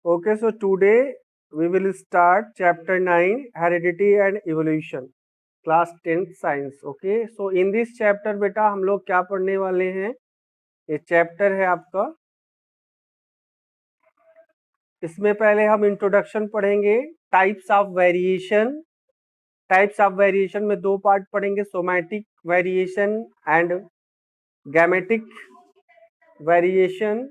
Okay, so today we will start chapter 9 heredity and evolution class 10th science. Okay, so in this chapter बेटा हम लोग क्या पढ़ने वाले हैं? ये चैप्टर है आपका, इसमें पहले हम इंट्रोडक्शन पढ़ेंगे, types of variation. Types of variation में दो पार्ट पढ़ेंगे, somatic variation and gametic variation.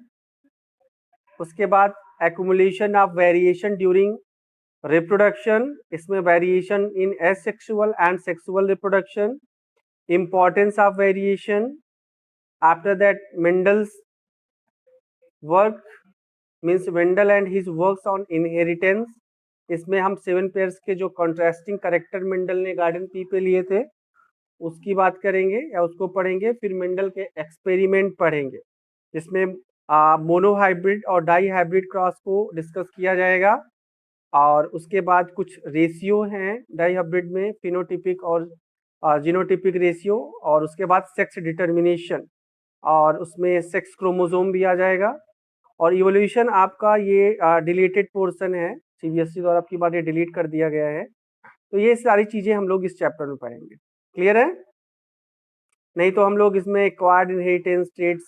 उसके बाद accumulation of variation during reproduction, इसमें variation in asexual and sexual reproduction, importance of variation. After that, Mendel's work means Mendel and his works on inheritance. इसमें हम 7 pairs के जो contrasting character Mendel ने garden pea पे लिए थे उसकी बात करेंगे या उसको पढ़ेंगे। फिर मेंडल के एक्सपेरिमेंट पढ़ेंगे, जिसमें मोनोहाइब्रिड और डाई हाइब्रिड क्रॉस को डिस्कस किया जाएगा। और उसके बाद कुछ रेशियो हैं डाई हाइब्रिड में, फिनोटिपिक और जीनोटिपिक रेशियो, और उसके बाद सेक्स डिटर्मिनेशन, और उसमें सेक्स क्रोमोसोम भी आ जाएगा। और इवोल्यूशन आपका ये डिलीटेड पोर्शन है, सीबीएसई द्वारा आपकी बात ये डिलीट कर दिया गया है। तो ये सारी चीजें हम लोग इस चैप्टर में पढ़ेंगे। क्लियर है? नहीं तो हम लोग इसमें acquired inheritance, traits,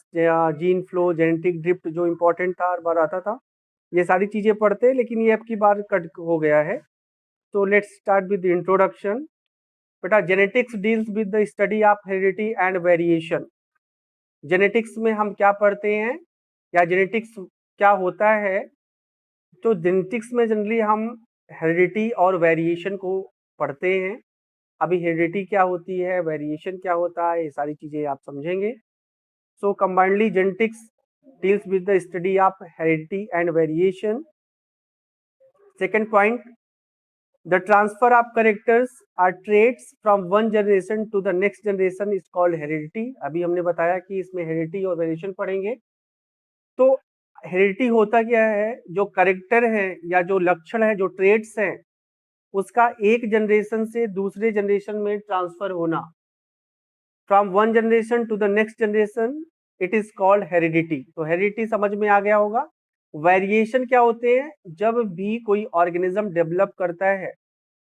gene flow, genetic drift जो इम्पोर्टेंट था हर बार आता था, ये सारी चीजें पढ़ते, लेकिन ये आपकी बार कट हो गया है। तो लेट्स स्टार्ट विद इंट्रोडक्शन। बेटा, genetics deals with the study of heredity and variation. Genetics में हम क्या पढ़ते हैं या जेनेटिक्स क्या होता है? तो जेनेटिक्स में जनरली हम हेरिडिटी और वेरिएशन को पढ़ते हैं। अभी हेरिडिटी क्या होती है, वेरिएशन क्या होता है, ये सारी चीजें आप समझेंगे। So combinedly genetics deals with the study of heredity and variation. Second point, the transfer of characters or traits from one generation to the next generation is called heredity. अभी हमने बताया कि इसमें हेरिडिटी और वेरिएशन पढ़ेंगे। तो heredity होता क्या है? जो करेक्टर है या जो लक्षण है, जो ट्रेट्स हैं, उसका एक जनरेशन से दूसरे जनरेशन में ट्रांसफर होना, from one generation to the next generation, it is called heredity. तो हेरिडिटी समझ में आ गया होगा। वेरिएशन क्या होते हैं? जब भी कोई ऑर्गेनिज्म डेवलप करता है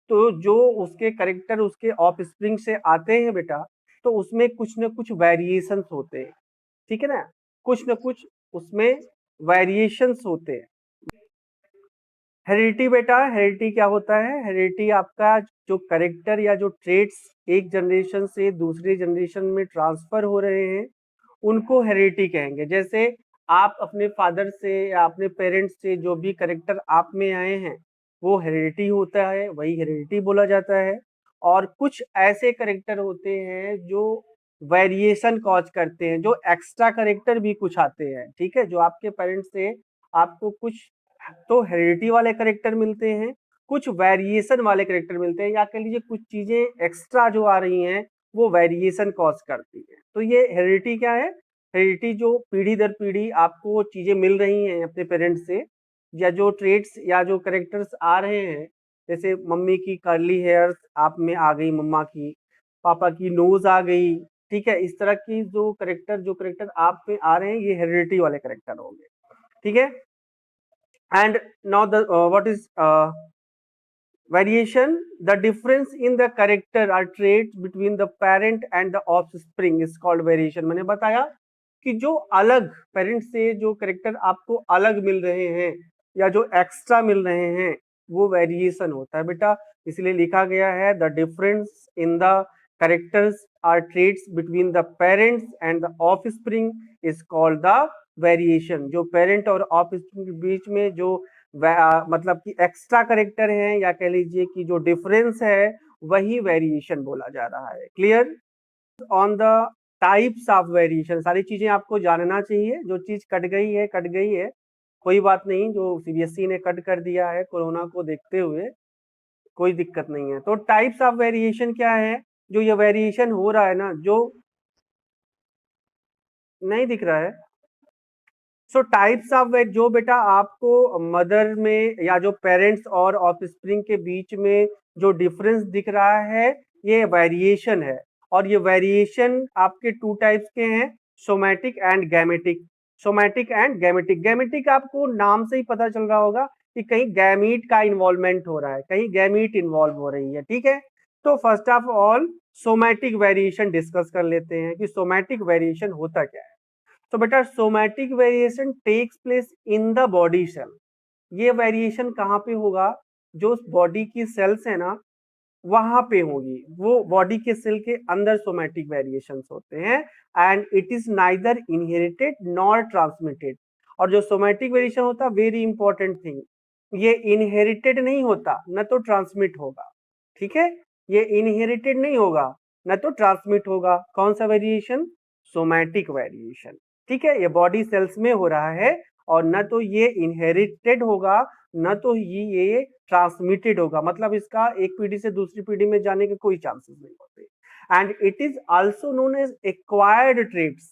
तो जो उसके करेक्टर उसके ऑफस्प्रिंग से आते हैं बेटा, तो उसमें कुछ न कुछ वेरिएशंस होते हैं। ठीक है ना? कुछ न कुछ उसमें वेरिएशंस होते हैं। हेरिडिटी बेटा, हेरिडिटी क्या होता है? हेरिडिटी आपका जो करेक्टर या जो ट्रेट्स एक जनरेशन से दूसरे जनरेशन में ट्रांसफर हो रहे हैं, उनको हेरिडिटी कहेंगे। जैसे आप अपने फादर से या अपने पेरेंट्स से जो भी करेक्टर आप में आए हैं, वो हेरिडिटी होता है, वही हेरिडिटी बोला जाता है। और कुछ ऐसे करेक्टर होते हैं जो वेरिएशन कॉज करते हैं, जो एक्स्ट्रा करेक्टर भी कुछ आते हैं। ठीक है? जो आपके पेरेंट्स से आपको कुछ तो हेरिडिटी वाले करेक्टर मिलते हैं, कुछ वेरिएशन वाले करेक्टर मिलते हैं, या कह लीजिए कुछ चीजें एक्स्ट्रा जो आ रही हैं वो वेरिएशन कॉज करती है। तो ये हेरिडिटी क्या है? हेरिडिटी जो पीढ़ी दर पीढ़ी आपको चीजें मिल रही हैं अपने पेरेंट्स से, या जो ट्रेट्स या जो करेक्टर्स आ रहे हैं, जैसे मम्मी की कर्ली हेयर्स आप में आ गई, मम्मा की, पापा की नोज आ गई। ठीक है? इस तरह की जो करेक्टर आप में आ रहे हैं, ये हेरिडिटी वाले करेक्टर होंगे। ठीक है? And now the what is variation? The difference in the character or traits between the parent and the offspring is called variation. मैंने बताया कि जो अलग पेरेंट से जो करेक्टर आपको अलग मिल रहे हैं या जो एक्स्ट्रा मिल रहे हैं, वो वेरिएशन होता है बेटा। इसलिए लिखा गया है the difference in the characters or traits between the parents and the offspring is called the variation. जो पेरेंट और ऑफस्प्रिंग के बीच में जो मतलब कि एक्स्ट्रा करेक्टर हैं, या कह लीजिए कि जो डिफरेंस है, वही वेरिएशन बोला जा रहा है। Clear? On the types of variation, सारी चीजें आपको जानना चाहिए। जो चीज कट गई है कट गई है, कोई बात नहीं। जो सीबीएसई ने कट कर दिया है कोरोना को देखते हुए, कोई दिक्कत नहीं है। तो टाइप्स ऑफ वेरिएशन क्या है? जो ये वेरिएशन हो रहा है ना, जो नहीं दिख रहा है। सो टाइप्स ऑफ जो बेटा आपको मदर में या जो पेरेंट्स और ऑफस्प्रिंग के बीच में जो डिफरेंस दिख रहा है, ये वेरिएशन है। और ये वेरिएशन आपके टू टाइप्स के हैं, somatic and gametic. Somatic and gametic. Gametic आपको नाम से ही पता चल रहा होगा कि कहीं गैमीट का इन्वॉल्वमेंट हो रहा है, कहीं गैमीट इन्वॉल्व हो रही है, ठीक है। तो first of all somatic variation discuss कर लेते हैं कि सोमैटिक वेरिएशन होता क्या है। तो बेटा somatic variation takes place in the body cell. ये वेरिएशन कहाँ पे होगा, जो बॉडी की सेल्स है ना वहां पे होगी, वो बॉडी के सेल के अंदर सोमैटिक वेरिएशंस होते हैं। And it is neither inherited nor transmitted. और जो सोमैटिक वेरिएशन होता है, वेरी इंपॉर्टेंट थिंग, ये इनहेरिटेड नहीं होता, न तो ट्रांसमिट होगा, ठीक है। ये इनहेरिटेड नहीं होगा, न तो ट्रांसमिट होगा। कौन सा वेरिएशन, सोमैटिक वेरिएशन, ठीक है। ये बॉडी सेल्स में हो रहा है और न तो ये इनहेरिटेड होगा, न तो ये ट्रांसमिटेड होगा, मतलब इसका एक पीढ़ी से दूसरी पीढ़ी में जाने के कोई चांसेस नहीं होते। And it is also known as acquired traits.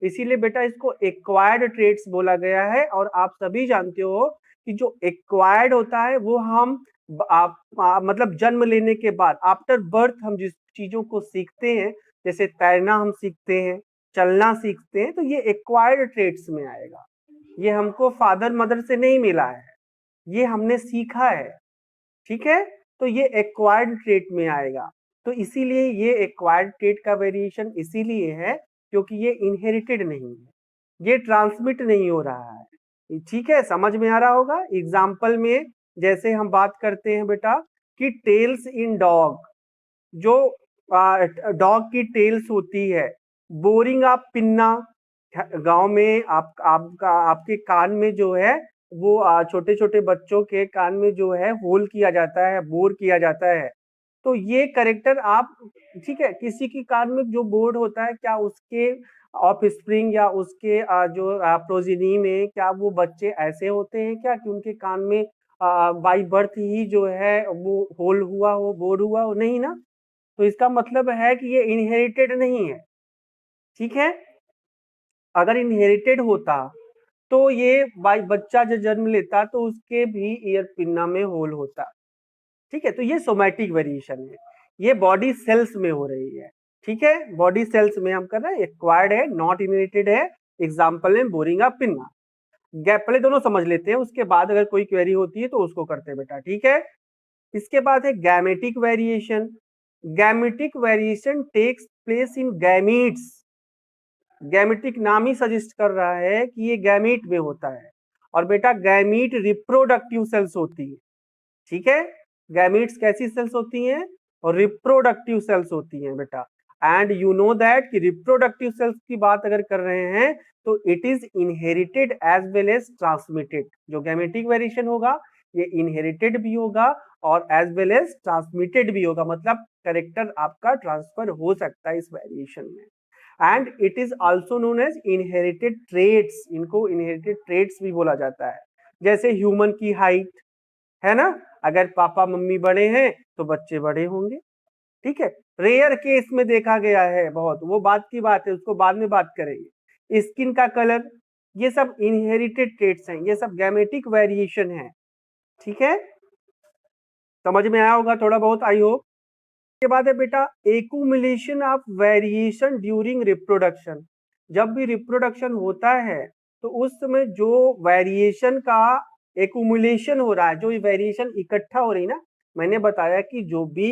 इसीलिए बेटा इसको एक्वायर्ड ट्रेट्स बोला गया है। और आप सभी जानते हो कि जो एक्वायर्ड होता है वो हम मतलब जन्म लेने के बाद आफ्टर बर्थ हम जिस चीजों को सीखते हैं, जैसे तैरना हम सीखते हैं, चलना सीखते हैं, तो ये एक्वायर्ड ट्रेट्स में आएगा। ये हमको फादर मदर से नहीं मिला है, ये हमने सीखा है, ठीक है। तो ये एक्वायर्ड ट्रेट में आएगा। तो इसीलिए ये एक्वायर्ड ट्रेट का वेरिएशन इसीलिए है क्योंकि ये इनहेरिटेड नहीं है, ये ट्रांसमिट नहीं हो रहा है, ठीक है। समझ में आ रहा होगा। एग्जाम्पल में जैसे हम बात करते हैं बेटा कि टेल्स इन डॉग, जो डॉग की टेल्स होती है, बोरिंग ऑफ पिन्ना, गांव में आपके कान में जो है वो छोटे छोटे बच्चों के कान में जो है होल किया जाता है, बोर किया जाता है। तो ये करेक्टर आप, ठीक है, किसी की कान में जो बोर्ड होता है, क्या उसके ऑफ स्प्रिंग या उसके जो प्रोजिनी में क्या वो बच्चे ऐसे होते हैं क्या कि उनके कान में बाई बर्थ ही जो है वो होल हुआ हो, बोर्ड हुआ हो, नहीं ना। तो इसका मतलब है कि ये इनहेरिटेड नहीं है, ठीक है। अगर इनहेरिटेड होता तो ये बाई बच्चा जो जन्म लेता तो उसके भी ईयर पिन्ना में होल होता, ठीक है। तो ये सोमैटिक वेरिएशन है, ये बॉडी सेल्स में हो रही है, ठीक है। बॉडी सेल्स में हम कर रहे हैं, एक्वायर्ड है, नॉट इनहेरिटेड है। एग्जाम्पल में बोरिंग ऑफ पिन्ना। गैप पहले दोनों समझ लेते हैं, उसके बाद अगर कोई क्वेरी होती है तो उसको करते हैं बेटा, ठीक है। इसके बाद है gametic variation. Gametic variation takes place in gametes. Gametic नाम ही सजेस्ट कर रहा है कि ये गैमीट में होता है। और बेटा गैमीट रिप्रोडक्टिव सेल्स होती है, ठीक है। गैमीट्स कैसी सेल्स होती हैं, और रिप्रोडक्टिव सेल्स होती हैं बेटा। एंड यू नो दैट कि रिप्रोडक्टिव सेल्स की बात अगर कर रहे हैं तो it is inherited as well as transmitted. जो गैमेटिक वेरिएशन होगा ये इनहेरिटेड भी होगा और एज वेल एज ट्रांसमिटेड भी होगा, मतलब कैरेक्टर आपका ट्रांसफर हो सकता है इस वेरिएशन में। And it is also known as inherited traits. इनको इनहेरिटेड ट्रेट्स भी बोला जाता है। जैसे ह्यूमन की हाइट है ना, अगर पापा मम्मी बड़े हैं तो बच्चे बड़े होंगे, ठीक है। रेयर केस में देखा गया है बहुत, वो बात की बात है, उसको बाद में बात करेंगे। स्किन का कलर, ये सब इनहेरिटेड ट्रेट्स हैं, ये सब गैमेटिक वेरिएशन है, ठीक है। समझ में आया होगा थोड़ा बहुत, आई होप। के बाद है बेटा accumulation of variation during reproduction. जब भी रिप्रोडक्शन होता है तो उस समय जो वेरिएशन का एक्यूमुलेशन हो रहा है, जो वेरिएशन इकट्ठा हो रही ना, मैंने बताया कि जो भी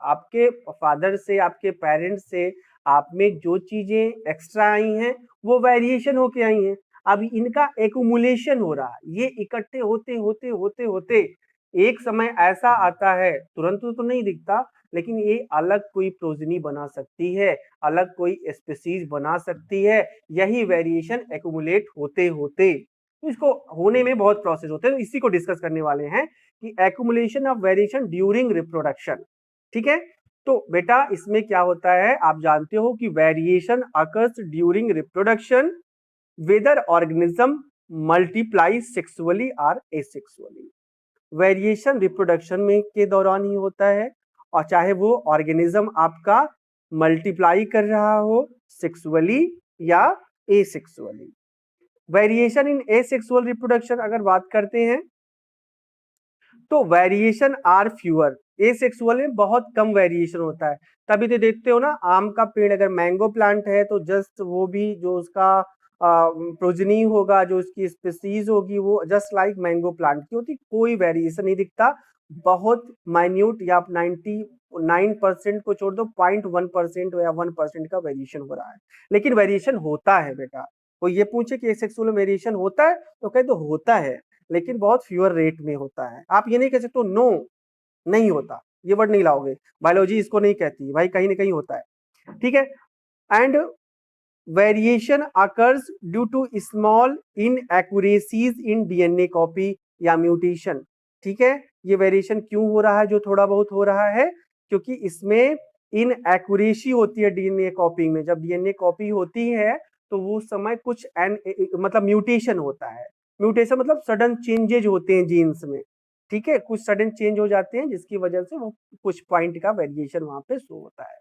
आपके फादर से, आपके पेरेंट्स से आप में जो चीजें एक्स्ट्रा आई हैं वो वेरिएशन होके आई हैं। अब इनका एक्यूमुलेशन हो रहा है, ये इकट्ठे होते होते होते होते एक समय ऐसा आता है, तुरंत तो नहीं दिखता, लेकिन ये अलग कोई प्रोजनी बना सकती है, अलग कोई स्पीसीज बना सकती है, यही वेरिएशन एक्यूमुलेट होते होते। तो इसको होने में बहुत प्रोसेस होते हैं, तो इसी को डिस्कस करने वाले हैं कि accumulation of variation during reproduction, ठीक है। तो बेटा इसमें क्या होता है, आप जानते हो कि variation occurs during reproduction whether organism multiply sexually और एसेक्सुअली। वेरिएशन रिप्रोडक्शन में के दौरान ही होता है, और चाहे वो ऑर्गेनिज्म आपका मल्टीप्लाई कर रहा हो सेक्सुअली या asexually. Variation in asexual reproduction अगर बात करते हैं तो वेरिएशन आर फ्यूअर। एसेक्सुअल में बहुत कम वेरिएशन होता है। तभी तो देखते हो ना, आम का पेड़ अगर मैंगो प्लांट है तो जस्ट वो भी जो उसका प्रोजनी होगा, जो उसकी स्पीसीज होगी वो जस्ट लाइक मैंगो प्लांट की होती, कोई वेरिएशन नहीं दिखता। बहुत माइन्यूट या 99% को छोड़ दो 0.1% या 1% का वेरिएशन हो रहा है, लेकिन वेरिएशन होता है बेटा। कोई ये पूछे कि सेक्सुअल वेरिएशन होता है तो कहे तो होता है, लेकिन बहुत फ्यूअर रेट में होता है। आप ये नहीं कह सकते नो नहीं होता, ये वर्ड नहीं लाओगे, बायोलॉजी इसको नहीं कहती भाई, कहीं ना कहीं होता है, ठीक है। And variation occurs due to small inaccuracies in DNA copy या म्यूटेशन, ठीक है। ये वेरिएशन क्यों हो रहा है, जो थोड़ा बहुत हो रहा है, क्योंकि इसमें इनएक्यूरेसी होती है डीएनए कॉपी में। जब डीएनए कॉपी होती है तो वो समय कुछ मतलब म्यूटेशन होता है। म्यूटेशन मतलब सडन चेंजेज होते हैं जीन्स में, ठीक है, कुछ सडन चेंज हो जाते हैं जिसकी वजह से वो कुछ पॉइंट का वेरिएशन वहां पे शो होता है,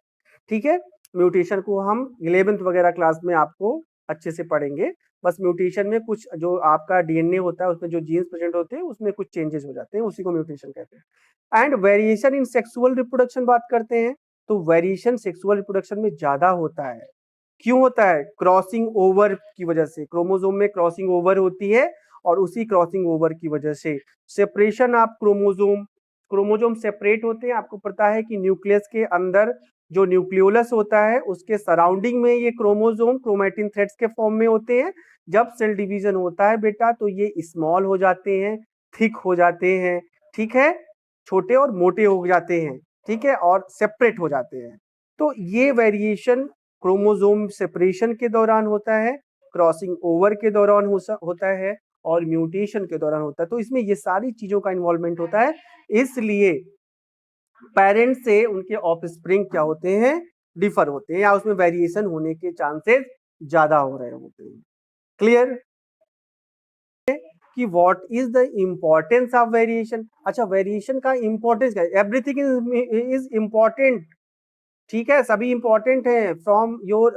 ठीक है। म्यूटेशन को हम 11th वगैरह क्लास में आपको अच्छे से पढ़ेंगे। बस म्यूटेशन में कुछ जो आपका डीएनए होता है उसमें जो जीन्स प्रेजेंट होते हैं उसमें कुछ चेंजेस हो जाते हैं, उसी को म्यूटेशन कहते हैं। And variation in sexual reproduction बात करते हैं, तो वेरिएशन सेक्सुअल रिप्रोडक्शन में ज्यादा होता है। क्यों होता है, क्रॉसिंग ओवर की वजह से, क्रोमोसोम में क्रॉसिंग ओवर होती है और उसी क्रॉसिंग ओवर की वजह से separation of chromosome, chromosome separate होते हैं। आपको पता है कि न्यूक्लियस के अंदर जो न्यूक्लियोलस होता है उसके सराउंडिंग में ये क्रोमोसोम क्रोमैटिन थ्रेड्स के फॉर्म में होते हैं। जब सेल डिवीजन होता है बेटा तो ये स्मॉल हो जाते हैं, थिक हो जाते हैं, ठीक है, छोटे और मोटे हो जाते हैं, ठीक है, और सेपरेट हो जाते हैं। तो ये वेरिएशन क्रोमोसोम सेपरेशन के दौरान होता है, क्रॉसिंग ओवर के दौरान होता है और म्यूटेशन के दौरान होता है। तो इसमें ये सारी चीजों का इन्वॉल्वमेंट होता है, इसलिए पेरेंट्स से उनके ऑफस्प्रिंग क्या होते हैं, डिफर होते हैं, या उसमें वेरिएशन होने के चांसेस ज्यादा हो रहे होते हैं। क्लियर कि what is the importance of variation. अच्छा, वेरिएशन का इंपॉर्टेंस क्या है, एवरीथिंग इज इंपॉर्टेंट, ठीक है, सभी इंपॉर्टेंट है फ्रॉम योर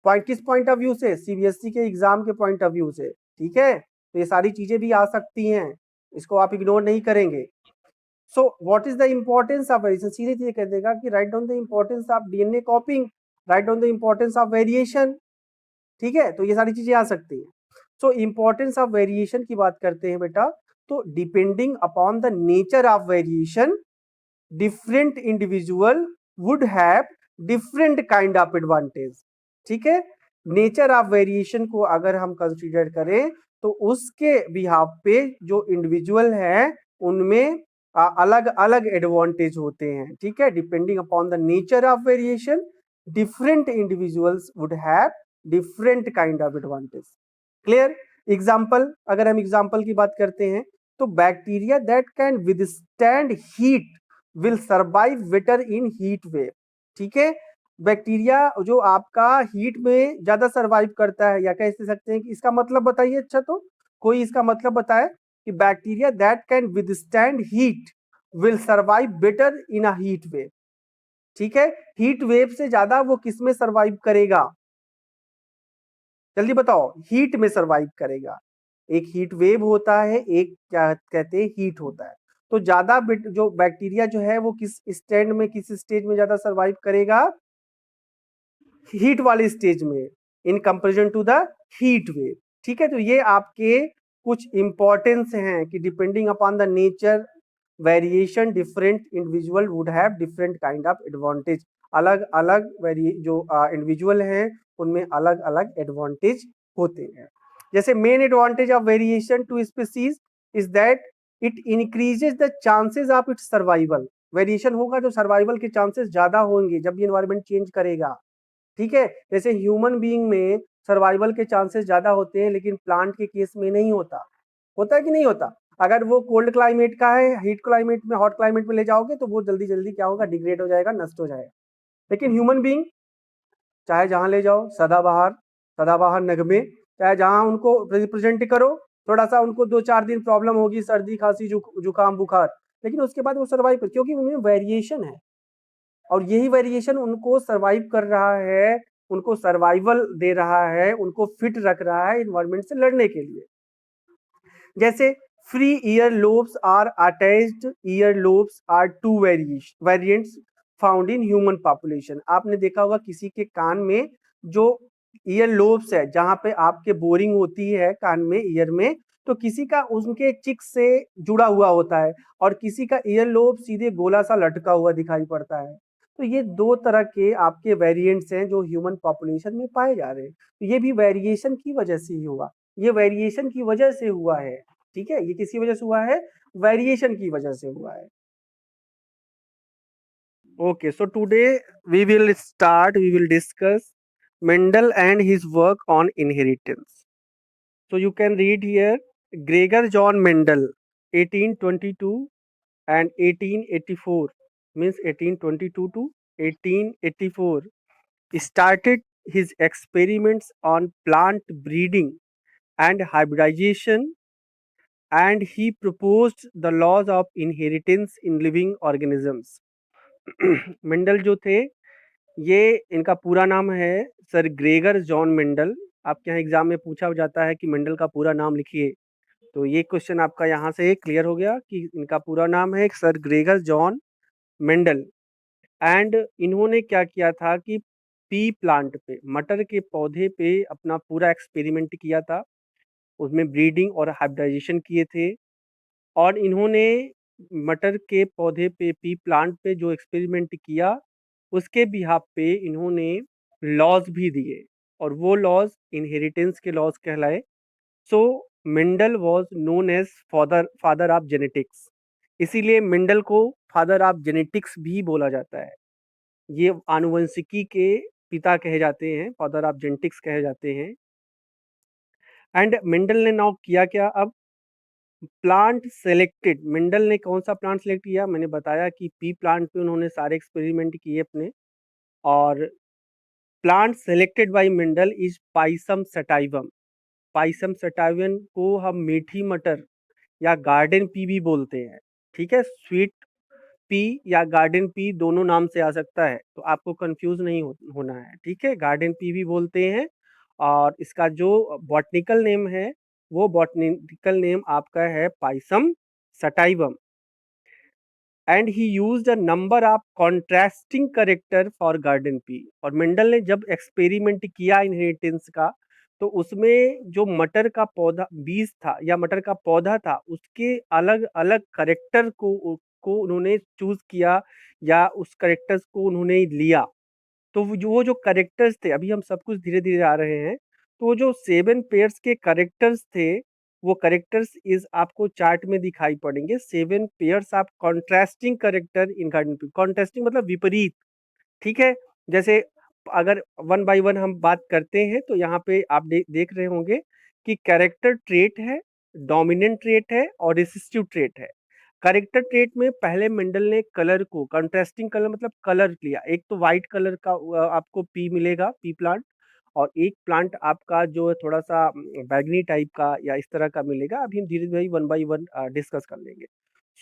पॉइंट, किस पॉइंट ऑफ व्यू से, सीबीएसई के एग्जाम के पॉइंट ऑफ व्यू से, ठीक है। तो ये सारी चीजें भी आ सकती हैं, इसको आप इग्नोर नहीं करेंगे। So what is the importance of variation, सीधे सीधे कह देगा कि write down the importance of DNA कॉपिंग, write down the importance of variation, ठीक है। तो ये सारी चीजें आ सकती है। सो इंपॉर्टेंस ऑफ वेरिएशन की बात करते हैं बेटा, तो depending upon the nature of variation different individual would have different kind of advantage, ठीक है। नेचर ऑफ वेरिएशन को अगर हम कंसीडर करें तो उसके बिहाफ पे जो इंडिविजुअल है उनमें अलग अलग एडवांटेज होते हैं, ठीक है। Depending upon the nature of variation different individuals would have different kind of advantage. Clear. Example, अगर हम एग्जाम्पल की बात करते हैं तो bacteria that can withstand heat will survive better in heat wave, ठीक है। बैक्टीरिया जो आपका हीट में ज्यादा सर्वाइव करता है, या कह सकते हैं कि इसका मतलब बताइए, अच्छा तो कोई इसका मतलब बताए कि bacteria that can withstand heat will survive better in a heat wave, ठीक है। हीट वेव से ज्यादा वो किस में सर्वाइव करेगा, जल्दी बताओ, हीट में सर्वाइव करेगा। एक हीट वेव होता है, एक क्या कहते हैं हीट होता है। तो ज्यादा जो बैक्टीरिया जो है वो किस स्टैंड में, किस स्टेज में ज्यादा सर्वाइव करेगा, हीट वाले स्टेज में, in comparison to the heat wave, ठीक है। तो ये आपके कुछ इंपॉर्टेंस हैं कि depending upon the nature variation different individual would have different kind of advantage, अलग अलग जो इंडिविजुअल हैं उनमें अलग अलग एडवांटेज होते हैं। जैसे main advantage of variation to species is that it increases the chances of its survival. Variation होगा तो सर्वाइवल के चांसेस ज्यादा होंगे जब भी एनवायरमेंट चेंज करेगा, ठीक है। जैसे ह्यूमन बीइंग में सर्वाइवल के चांसेस ज्यादा होते हैं, लेकिन प्लांट के केस में नहीं होता, होता है कि नहीं होता। अगर वो कोल्ड क्लाइमेट का है, हीट क्लाइमेट में, हॉट क्लाइमेट में ले जाओगे तो वो जल्दी जल्दी क्या होगा, डिग्रेड हो जाएगा, नष्ट हो जाएगा। लेकिन ह्यूमन बीइंग चाहे जहां ले जाओ, सदाबहार, सदाबहार नगमे, चाहे जहां उनको रिप्रेजेंट करो, थोड़ा सा उनको 2-4 दिन प्रॉब्लम होगी, सर्दी खांसी जुकाम बुखार, लेकिन उसके बाद वो सर्वाइव कर, क्योंकि उनमें वेरिएशन है और यही वेरिएशन उनको सर्वाइव कर रहा है, उनको सर्वाइवल दे रहा है, उनको फिट रख रहा है इन्वायरमेंट से लड़ने के लिए। जैसे free ear lobes are attached ear lobes are two variants found in human population. आपने देखा होगा किसी के कान में जो ईयर लोब्स है, जहाँ पे आपके बोरिंग होती है कान में, ईयर में, तो किसी का उनके चिक से जुड़ा हुआ होता है और किसी का ईयर लोब सीधे गोला सा लटका हुआ दिखाई पड़ता है। तो ये दो तरह के आपके वेरिएंट्स हैं जो ह्यूमन पॉपुलेशन में पाए जा रहे हैं। तो ये भी वेरिएशन की वजह से ही हुआ, ये वेरिएशन की वजह से हुआ है। ठीक है, ये किसी वजह से हुआ है, वेरिएशन की वजह से हुआ है। Okay, so today we will discuss Mendel and his work on inheritance. So you can read here Gregor John Mendel, 1822 and 1884, means 1822 to 1884, started his experiments on plant breeding and hybridization, and he proposed the laws of inheritance in living organisms. Mendel जो थे, ये इनका पूरा नाम है sir Gregor John Mendel. आपके यहाँ exam में पूछा जाता है कि मेंडल का पूरा नाम लिखिए, तो ये क्वेश्चन आपका यहाँ से क्लियर हो गया कि इनका पूरा नाम है sir Gregor John Mendel. And इन्होंने क्या किया था कि पी प्लांट पे, मटर के पौधे पे अपना पूरा एक्सपेरिमेंट किया था, उसमें ब्रीडिंग और हाइब्रिडाइजेशन किए थे। और इन्होंने मटर के पौधे पे, पी प्लांट पे जो एक्सपेरिमेंट किया, उसके बिहाफ पे इन्होंने लॉज भी दिए, और वो लॉज इनहेरिटेंस के लॉज कहलाए। So Mendel was known as father of genetics, इसीलिए मेंडल को फादर ऑफ जेनेटिक्स भी बोला जाता है। ये आनुवंशिकी के पिता कहे जाते हैं, फादर ऑफ जेनेटिक्स कहे जाते हैं। एंड मेंडल ने नाउ किया क्या, अब प्लांट सेलेक्टेड, मेंडल ने कौन सा प्लांट सेलेक्ट किया, मैंने बताया कि पी प्लांट पे उन्होंने सारे एक्सपेरिमेंट किए अपने। और plant selected bye Mendel is Pisum sativum. Pisum sativum को हम मीठी मटर या गार्डन पी भी बोलते हैं। ठीक है, स्वीट पी या गार्डन पी दोनों नाम से आ सकता है, तो आपको कंफ्यूज नहीं होना है। ठीक है, गार्डन पी भी बोलते हैं। और इसका जो बॉटनिकल नेम है, वो बॉटनिकल नेम आपका है Pisum sativum. And he used a number of contrasting character for garden pea. और मेंडल ने जब एक्सपेरिमेंट किया इनहेरिटेंस का, तो उसमें जो मटर का पौधा बीज था या मटर का पौधा था, उसके अलग अलग करेक्टर को उन्होंने चूज किया, या उस करेक्टर्स को उन्होंने लिया। तो वो जो करेक्टर्स थे, अभी हम सब कुछ धीरे धीरे आ रहे हैं, तो वो जो 7 पेयर्स के करेक्टर्स थे, वो करेक्टर्स इज आपको चार्ट में दिखाई पड़ेंगे। 7 pairs of contrasting character in garden pea. Contrasting मतलब विपरीत। ठीक है, जैसे अगर वन बाय वन हम बात करते हैं, तो यहाँ पे आप देख रहे होंगे कि कैरेक्टर ट्रेट है, डोमिनेंट ट्रेट है और रिसिस्टिव ट्रेट है। कैरेक्टर ट्रेट में पहले मेंडल ने कलर को, कंट्रास्टिंग कलर मतलब कलर लिया। एक तो व्हाइट कलर का आपको पी मिलेगा, पी प्लांट, और एक प्लांट आपका जो है थोड़ा सा बैगनी टाइप का या इस तरह का मिलेगा। अभी हम धीरे धीरे वन बाय वन डिस्कस कर लेंगे।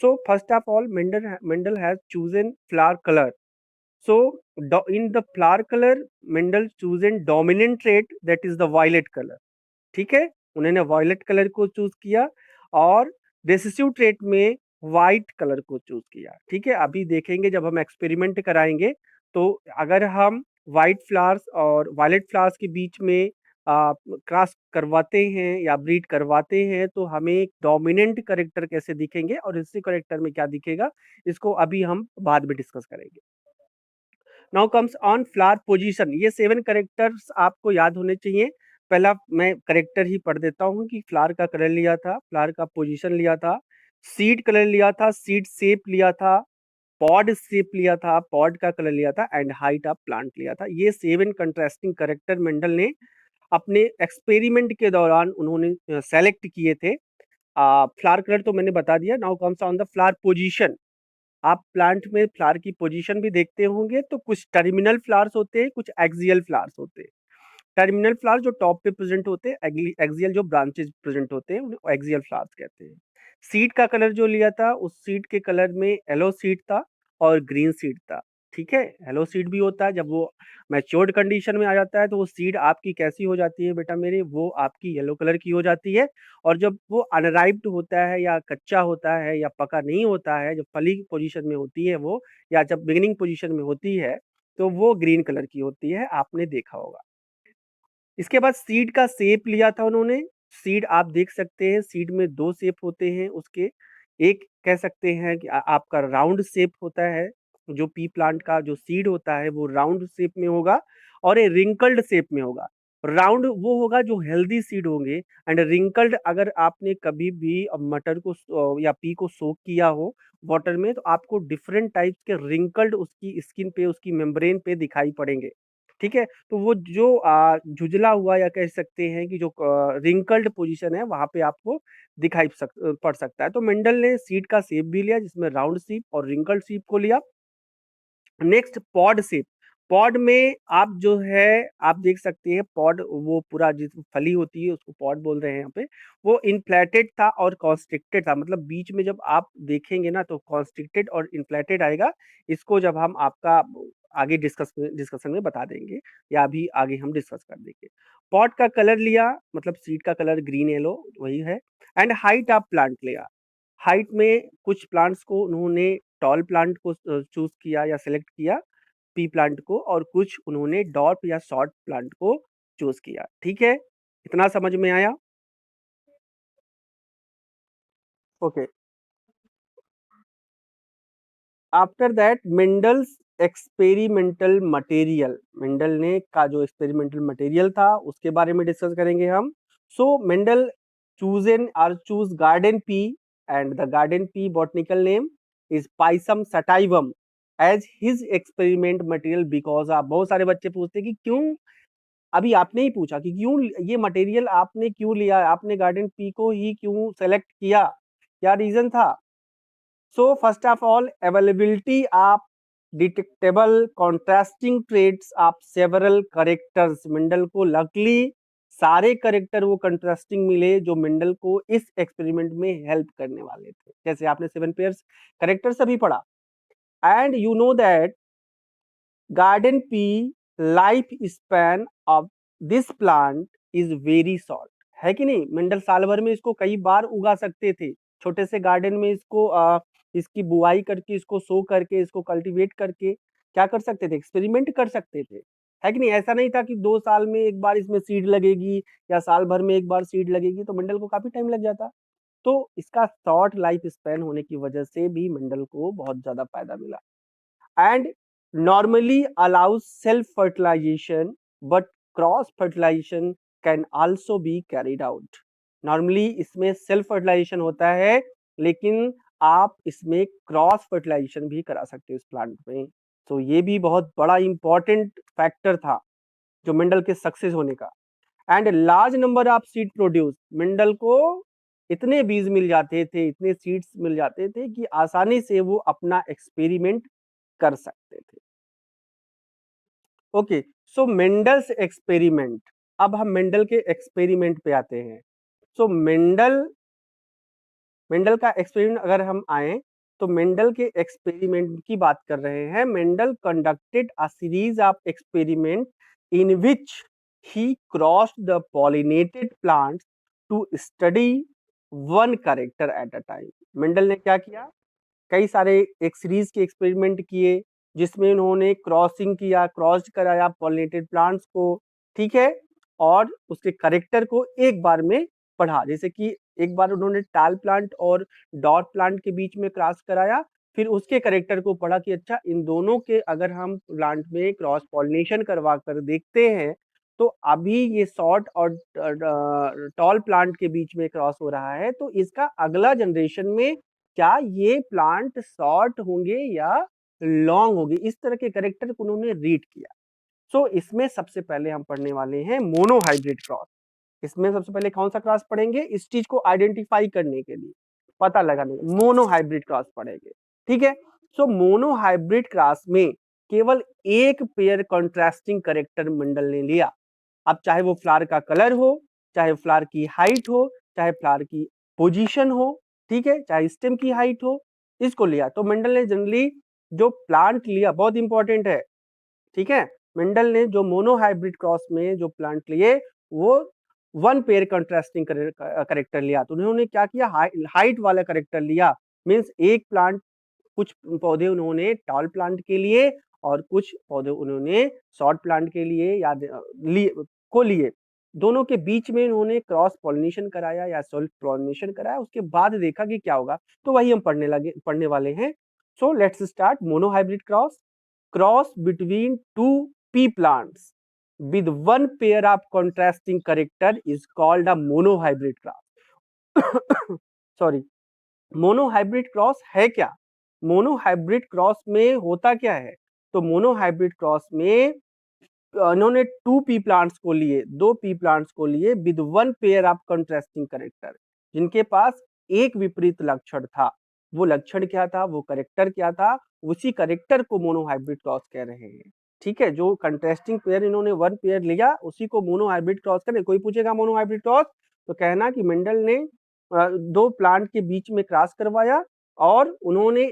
So first of all Mendel has chosen flower colour. So, in the flower color, Mendel chosen dominant trait, that is the violet color. ठीक है, उन्होंने वॉयलेट कलर को चूज किया, और रेसेसिव ट्रेट में white colour को चूज किया। ठीक है, अभी देखेंगे जब हम एक्सपेरिमेंट कराएंगे, तो अगर हम वाइट फ्लावर्स और वायलेट फ्लावर्स के बीच में क्रॉस करवाते हैं या ब्रीड करवाते हैं, तो हमें डोमिनेंट करेक्टर कैसे दिखेंगे और रिसेसिव करेक्टर में क्या दिखेगा, इसको अभी हम बाद में डिस्कस करेंगे। Now comes on flower position. ये 7 करेक्टर्स आपको याद होने चाहिए। पहला मैं करेक्टर ही पढ़ देता हूँ कि फ्लावर का कलर लिया था, फ्लावर का पोजीशन लिया था, सीड कलर लिया था, सीड शेप लिया था, पॉड शेप लिया था, पॉड का कलर लिया था, एंड हाइट ऑफ प्लांट लिया था। ये 7 कंट्रास्टिंग करेक्टर मेंडल ने अपने एक्सपेरिमेंट के दौरान उन्होंने सेलेक्ट किए थे। फ्लावर कलर तो मैंने बता दिया। Now comes on the flower position. आप प्लांट में फ्लावर की पोजीशन भी देखते होंगे, तो कुछ टर्मिनल फ्लावर्स होते हैं, कुछ एक्सियल फ्लावर्स होते हैं। टर्मिनल फ्लावर जो टॉप पे प्रेजेंट होते हैं, एक्सियल जो ब्रांचेस प्रेजेंट होते हैं, उन्हें एक्सियल फ्लावर्स कहते हैं। सीड का कलर जो लिया था, उस सीड के कलर में येलो सीड था और ग्रीन सीड था। ठीक है, येलो सीड भी होता है, जब वो मैच्योर्ड कंडीशन में आ जाता है, तो वो सीड आपकी कैसी हो जाती है बेटा मेरे, वो आपकी येलो कलर की हो जाती है। और जब वो अनराइप्ड होता है या कच्चा होता है या पका नहीं होता है, जब फली पोजीशन में होती है वो, या जब बिगिनिंग पोजीशन में होती है, तो वो ग्रीन कलर की होती है, आपने देखा होगा। इसके बाद सीड का शेप लिया था उन्होंने। सीड आप देख सकते हैं, सीड में 2 शेप होते हैं उसके। एक कह सकते हैं कि आपका राउंड शेप होता है, जो पी प्लांट का जो सीड होता है वो राउंड शेप में होगा और ये रिंकल्ड शेप में होगा। राउंड वो होगा जो हेल्दी सीड होंगे, एंड रिंकल्ड अगर आपने कभी भी मटर को या पी को सोक किया हो वाटर में, तो आपको डिफरेंट टाइप्स के रिंकल्ड उसकी स्किन पे, उसकी मेम्ब्रेन पे दिखाई पड़ेंगे। ठीक है? तो वो जो झुझला हुआ या कह सकते हैं कि जो रिंकल्ड पोजीशन है वहाँ पे आपको दिखाई पड़ सकता है। तो मेंडल ने सीड का शेप भी लिया जिसमें राउंड शेप और रिंकल्ड शेप को लिया। Next pod shape. पॉड में आप जो है आप देख सकते हैं पॉड वो पूरा जिस फली होती है उसको पॉड बोल रहे हैं यहाँ पे। वो इन्फ्लेटेड था और कॉन्स्ट्रिक्टेड था, मतलब बीच में जब आप देखेंगे ना तो कॉन्स्ट्रिक्टेड और इन्फ्लेटेड आएगा। इसको जब हम आपका आगे डिस्कशन में बता देंगे या अभी आगे हम डिस्कस कर देंगे। पॉट का कलर लिया, मतलब सीड का कलर ग्रीन येलो वही है। एंड हाइट ऑफ प्लांट लिया। हाइट में कुछ प्लांट्स को उन्होंने टॉल प्लांट को चूज किया या सिलेक्ट किया, पी प्लांट को, और कुछ उन्होंने डॉर्फ या शॉर्ट प्लांट को चूज किया। ठीक है, इतना समझ में आया? Okay. After that Mendel's experimental material. Mendel ने का जो एक्सपेरिमेंटल मटेरियल था उसके बारे में डिस्कस करेंगे हम। So Mendel choose garden pea, and the garden pea botanical name is Pisum sativum as his experiment material, because आप बहुत सारे बच्चे पूछते हैं कि क्यों, अभी आपने ही पूछा कि क्यों ये मटेरियल आपने क्यों लिया, आपने गार्डन पी को ही क्यों सेलेक्ट किया, क्या रीजन था? So first of all, availability of detectable contrasting traits of several characters। Mendel को लकली सारे करेक्टर वो कंट्रास्टिंग मिले जो मेंडल को इस एक्सपेरिमेंट में हेल्प करने वाले थे। जैसे आपने 7 पेयर्स करेक्टर्स अभी पढ़ा। And you know that garden pea life span of this plant is very short, है कि नहीं? मेंडल साल भर में इसको कई बार उगा सकते थे। छोटे से गार्डन में इसको इसकी बुआई करके, इसको सो करके, इसको कल्टीवेट करके क्या कर सकते थे? एक्सपेरिमेंट कर सकते थे, है कि नहीं? ऐसा नहीं था कि 2 साल में एक बार इसमें सीड लगेगी या साल भर में एक बार सीड लगेगी, तो मेंडल को काफी टाइम लग जाता। तो इसका शॉर्ट लाइफ स्पैन होने की वजह से भी मेंडल को बहुत ज्यादा फायदा मिला। and normally allows self fertilization, but cross fertilization can also be carried out। Normally इसमें सेल्फ फर्टिलाइजेशन होता है, लेकिन आप इसमें क्रॉस फर्टिलाइजेशन भी करा सकते हो इस प्लांट में। तो ये भी बहुत बड़ा इंपॉर्टेंट फैक्टर था जो मेंडल के सक्सेस होने का। And large number of seed produce. Mendel को इतने बीज मिल जाते थे, इतने सीड्स मिल जाते थे कि आसानी से वो अपना एक्सपेरिमेंट कर सकते थे। ओके, सो मेंडल्स एक्सपेरिमेंट। अब हम मेंडल के एक्सपेरिमेंट पे आते हैं। सो मेंडल मेंडल का एक्सपेरिमेंट अगर हम आए तो मेंडल के एक्सपेरिमेंट की बात कर रहे हैं। Mendel conducted a series of experiment in which he crossed the pollinated plants to study one character at a time. Mendel ने क्या किया? कई सारे एक सीरीज के एक्सपेरिमेंट किए जिसमें उन्होंने क्रॉसिंग किया, क्रॉस कराया पॉलिनेटेड प्लांट्स को। ठीक है, और उसके करेक्टर को एक बार में पढ़ा। जैसे कि एक बार उन्होंने टाल प्लांट और डॉट प्लांट के बीच में क्रॉस कराया, फिर उसके करेक्टर को पढ़ा कि अच्छा इन दोनों के अगर हम प्लांट में क्रॉस पॉलिनेशन करवा कर देखते हैं तो अभी ये शॉर्ट और टॉल प्लांट के बीच में क्रॉस हो रहा है, तो इसका अगला जनरेशन में क्या ये प्लांट शॉर्ट होंगे या लॉन्ग होंगे, इस तरह के करेक्टर को उन्होंने रीड किया। सो इसमें सबसे पहले हम पढ़ने वाले हैं मोनो हाइब्रिड क्रॉस। इसमें सबसे पहले कौन सा क्रॉस पढ़ेंगे? इस चीज को आइडेंटिफाई करने के लिए, पता लगाने, मोनो हाइब्रिड क्रॉस पढ़ेंगे। ठीक है, सो मोनो हाइब्रिड क्रॉस में केवल एक पेयर कॉन्ट्रास्टिंग करेक्टर मंडल ने लिया। अब चाहे वो फ्लावर का कलर हो, चाहे फ्लावर की हाइट हो, चाहे फ्लावर की पोजीशन हो, ठीक है, चाहे स्टेम की हाइट हो, इसको लिया। तो मेंडल ने जनरली जो प्लांट लिया बहुत इंपॉर्टेंट है। ठीक है, मेंडल ने जो मोनो हाइब्रिड क्रॉस में जो प्लांट लिए वो वन पेयर कंट्रास्टिंग करेक्टर लिया। तो उन्होंने क्या किया? हाइट वाला करेक्टर लिया। मींस एक प्लांट, कुछ पौधे उन्होंने टॉल प्लांट के लिए और कुछ पौधे उन्होंने शॉर्ट प्लांट के लिए लिए। दोनों के बीच में इन्होंने क्रॉस पॉलिनेशन कराया या सेल्फ पॉलिनेशन कराया, उसके बाद देखा कि क्या होगा, तो वही हम पढ़ने वाले हैं। So let's start. Monohybrid cross, cross between two P plants with one pair of contrasting character is called a monohybrid cross. Sorry, monohybrid cross है क्या? मोनोहाइब्रिड क्रॉस में होता क्या है? तो मोनोहाइब्रिड क्रॉस में इन्होंने टू पी प्लांट्स को लिए, दो पी प्लांट्स को लिए with one pair of contrasting character, जिनके पास एक विपरीत लक्षण था। वो लक्षण क्या था, वो करेक्टर क्या था, उसी करेक्टर को मोनोहाइब्रिड क्रॉस कह रहे हैं। ठीक है, जो कंट्रास्टिंग पेयर इन्होंने वन पेयर लिया उसी को मोनोहाइब्रिड क्रॉस करें। कोई पूछेगा मोनोहाइब्रिड क्रॉस, तो कहना कि मेंडल ने दो प्लांट के बीच में क्रॉस करवाया और उन्होंने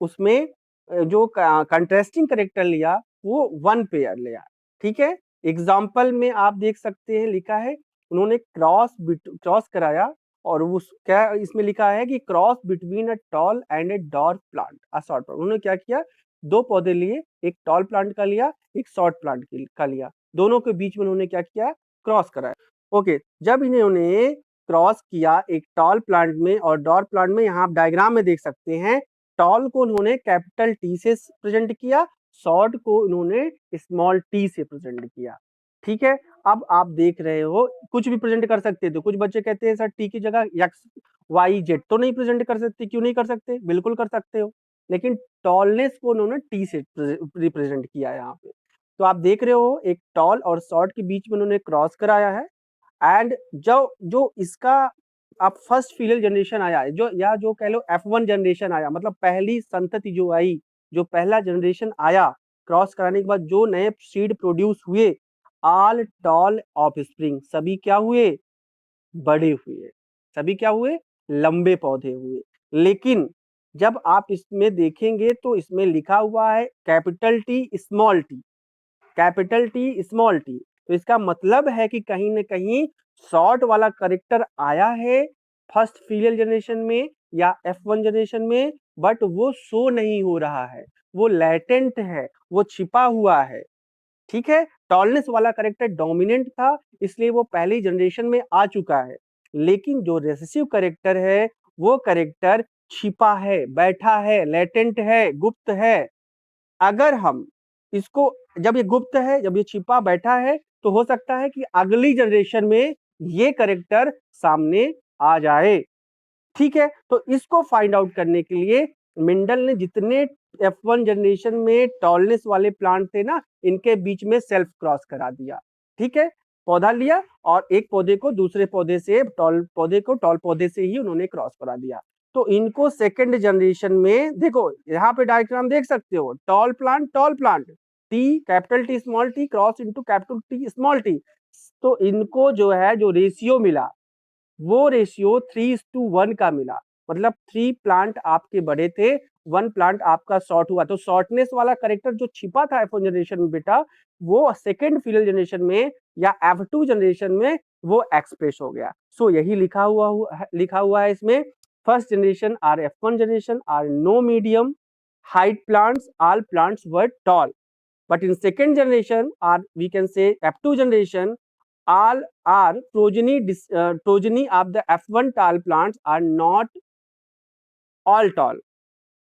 उसमें जो कंट्रास्टिंग करेक्टर लिया वो वन पेयर लिया। ठीक है, एग्जाम्पल में आप देख सकते हैं लिखा है उन्होंने क्रॉस कराया, और उस क्या इसमें लिखा है कि cross between a tall and A dark plant, a short plant. उन्होंने क्या किया, दो पौधे लिए, एक टॉल प्लांट का लिया, एक शॉर्ट प्लांट का लिया, दोनों के बीच में उन्होंने क्या किया, क्रॉस कराया। ओके, जब इन्होंने क्रॉस किया एक टॉल प्लांट में और डॉर्क प्लांट में, यहाँ आप डायग्राम में देख सकते हैं, टॉल को उन्होंने कैपिटल टी से प्रेजेंट किया, शॉर्ट को उन्होंने स्मॉल टी से प्रेजेंट किया। ठीक है, अब आप देख रहे हो कुछ भी प्रेजेंट कर सकते थे। कुछ बच्चे कहते हैं सर टी की जगह एक्स वाई जेड तो नहीं प्रेजेंट कर सकते, क्यों नहीं कर सकते, बिल्कुल कर सकते हो, लेकिन टॉलनेस को उन्होंने टी से रिप्रेजेंट किया यहाँ पे। तो आप देख रहे हो एक टॉल और शॉर्ट के बीच में उन्होंने क्रॉस कराया है। एंड जो जो इसका अब फर्स्ट फीलियल जनरेशन आया है, जो या जो कह लो F1 जनरेशन आया, मतलब पहली संतति जो आई, जो पहला जनरेशन आया क्रॉस कराने के बाद जो नए सीड प्रोड्यूस हुए, ऑल टॉल ऑफस्प्रिंग, सभी क्या हुए, बड़े हुए, सभी क्या हुए, लंबे पौधे हुए। लेकिन जब आप इसमें देखेंगे तो इसमें लिखा हुआ है capital T small T, capital T small T, तो इसका मतलब है कि कहीं ना कहीं शॉर्ट वाला करेक्टर आया है फर्स्ट फीलियल जनरेशन में या F1 जनरेशन में, बट वो शो नहीं हो रहा है, वो लैटेंट है, वो छिपा हुआ है। ठीक है, टॉलनेस वाला करेक्टर डोमिनेंट था, इसलिए वो पहली जनरेशन में आ चुका है। लेकिन जो रेसेसिव करेक्टर है वो करेक्टर छिपा है, बैठा है, लेटेंट है, गुप्त है। अगर हम इसको, जब ये गुप्त है, जब ये छिपा बैठा है, तो हो सकता है कि अगली जनरेशन में ये करेक्टर सामने आ जाए। ठीक है, तो इसको फाइंड आउट करने के लिए मेंडल ने जितने F1 जनरेशन में टॉलनेस वाले प्लांट थे ना, इनके बीच में सेल्फ क्रॉस करा दिया। ठीक है, पौधा लिया और एक पौधे को दूसरे पौधे से, टॉल पौधे को टॉल पौधे से ही उन्होंने क्रॉस करा दिया। तो इनको सेकेंड जनरेशन में देखो, यहाँ पे डायग्राम देख सकते हो, tall plant T capital T small T cross into capital T small T. तो इनको जो है जो रेशियो मिला वो रेशियो 3:1 का मिला, मतलब 3 प्लांट आपके बड़े थे, 1 प्लांट आपका शॉर्ट हुआ। तो शॉर्टनेस वाला करेक्टर जो छिपा था F1 जनरेशन में बेटा, वो सेकेंड फीलियल जनरेशन में या F2 जनरेशन में वो एक्सप्रेस हो गया। सो यही लिखा हुआ है इसमें, first generation or F1 generation are no medium height plants, all plants were tall, but in second generation or we can say F2 generation, all are progeny of the F1 tall plants are not all tall.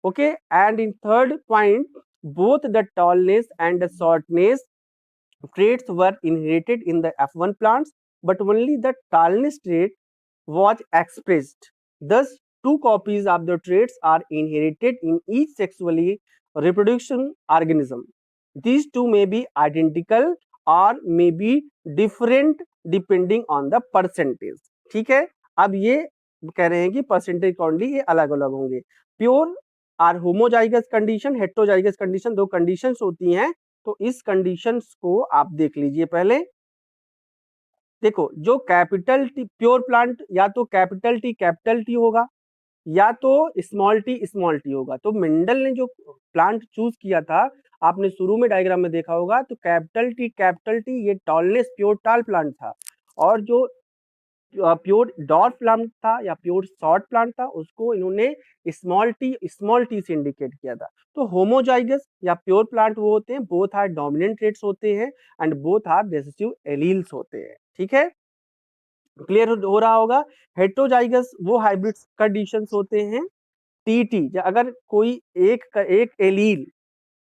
Okay, and in third point, both the tallness and the shortness traits were inherited in the F1 plants, but only the tallness trait was expressed. Thus, two copies of the traits are inherited in each sexually reproduction organism. These two may be identical or may be different depending on the percentage. ठीक है, अब ये कह रहे हैं कि percentage accordingly ये अलग अलग होंगे। प्योर और होमोजाइगस कंडीशन, हेट्रोजाइगस कंडीशन, दो कंडीशंस होती हैं। तो इस कंडीशंस को आप देख लीजिए पहले। देखो, जो कैपिटल टी प्योर प्लांट या तो कैपिटल टी होगा या तो स्मॉल टी होगा। तो मेंडल ने जो प्लांट चूज किया था, आपने शुरू में डायग्राम में देखा होगा, तो कैपिटल टी ये टॉलनेस प्योर टाल प्लांट था, और जो प्योर डॉर्फ प्लांट था या प्योर शॉर्ट प्लांट था, उसको इन्होंने स्मॉल टी से इंडिकेट किया था। तो होमोजाइगस या प्योर प्लांट वो होते हैं, बोथ आर डोमिनेंट ट्रेट्स होते हैं and both are recessive alleles होते हैं। ठीक है, क्लियर हो रहा होगा। हेटेरोजाइगस वो हाइब्रिड कंडीशंस होते हैं। टीटी, अगर कोई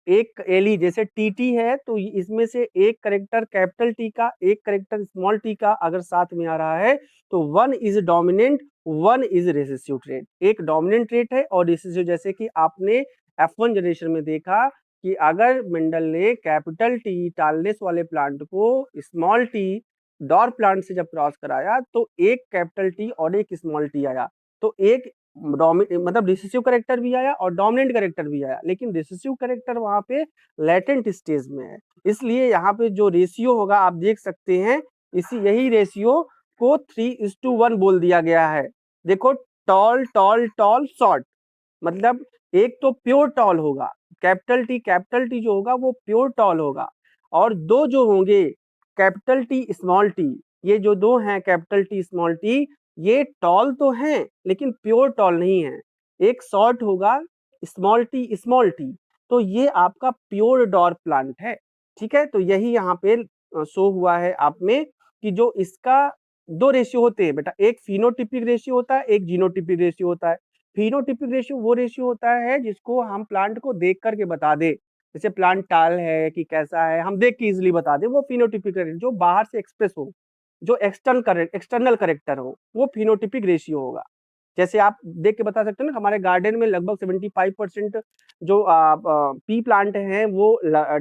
एक एली जैसे टीटी है तो इसमें से एक करेक्टर कैपिटल टी का, एक करेक्टर स्मॉल टी का अगर साथ में आ रहा है तो one is dominant, one is recessive trait. एक डोमिनेंट ट्रेट है और रिसेसिव, जैसे कि आपने F1 जनरेशन में देखा कि अगर मेंडल ने कैपिटल टी टालनेस वाले प्लांट को स्मॉल टी डॉर प्लांट से जब क्रॉस कराया तो एक कैपिटल टी और एक स्मॉल टी आया, तो एक मतलब रिसेसिव करेक्टर भी आया और डोमिनेंट करेक्टर भी आया, लेकिन रिसेसिव करेक्टर वहां पे लेटेंट स्टेज में है, इसलिए यहाँ पे जो रेशियो होगा आप देख सकते हैं, यही रेशियो को 3:1 बोल दिया गया है। देखो, टॉल टॉल टॉल शॉर्ट, मतलब एक तो प्योर टॉल होगा, कैपिटल टी जो होगा वो प्योर टॉल होगा, और दो जो होंगे कैपिटल टी स्मॉल टी, ये जो दो हैं कैपिटल टी स्मॉल टी, ये टॉल तो हैं लेकिन प्योर टॉल नहीं है। एक शॉर्ट होगा स्मॉल टी, तो ये आपका प्योर डॉर प्लांट है। ठीक है, तो यही यहाँ पे शो हुआ है आप में कि जो इसका दो रेशियो होते हैं बेटा, एक फिनोटिपिक रेशियो होता है, एक जीनोटिपिक रेशियो होता है। फिनोटिपिक रेशियो वो रेशियो होता है जिसको हम प्लांट को देख करके बता दे, जैसे प्लांट टाल है कि कैसा है, हम देख के इजिली बता दे, वो फिनोटिपिक रेशियो। जो बाहर से एक्सप्रेस हो, जो एक्सटर्नल करेक्टर हो, वो फिनोटिपिक रेशियो होगा। जैसे आप देख के बता सकते हो ना, हमारे गार्डन में लगभग 75% जो पी प्लांट हैं वो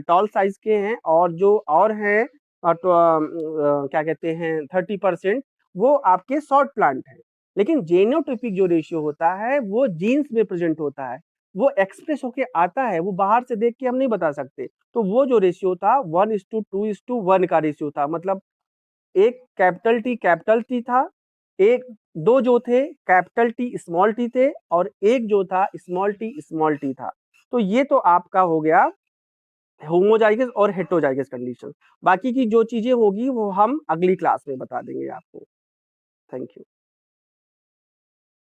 टॉल साइज के हैं, और जो और हैं क्या कहते हैं 30% वो आपके शॉर्ट प्लांट हैं। लेकिन जेनोटिपिक जो रेशियो होता है वो जीन्स में प्रेजेंट होता है, वो एक्सप्रेस होके आता है, वो बाहर से देख के हम नहीं बता सकते। तो वो जो रेशियो था 1:2:1 का रेशियो था, मतलब एक कैपिटल टी था, एक दो जो थे कैपिटल टी स्मॉल टी थे, और एक जो था स्मॉल टी था। तो ये तो आपका हो गया होमोजाइगस और हेटेरोजाइगस कंडीशन। बाकी की जो चीजें होगी वो हम अगली क्लास में बता देंगे आपको। Thank you.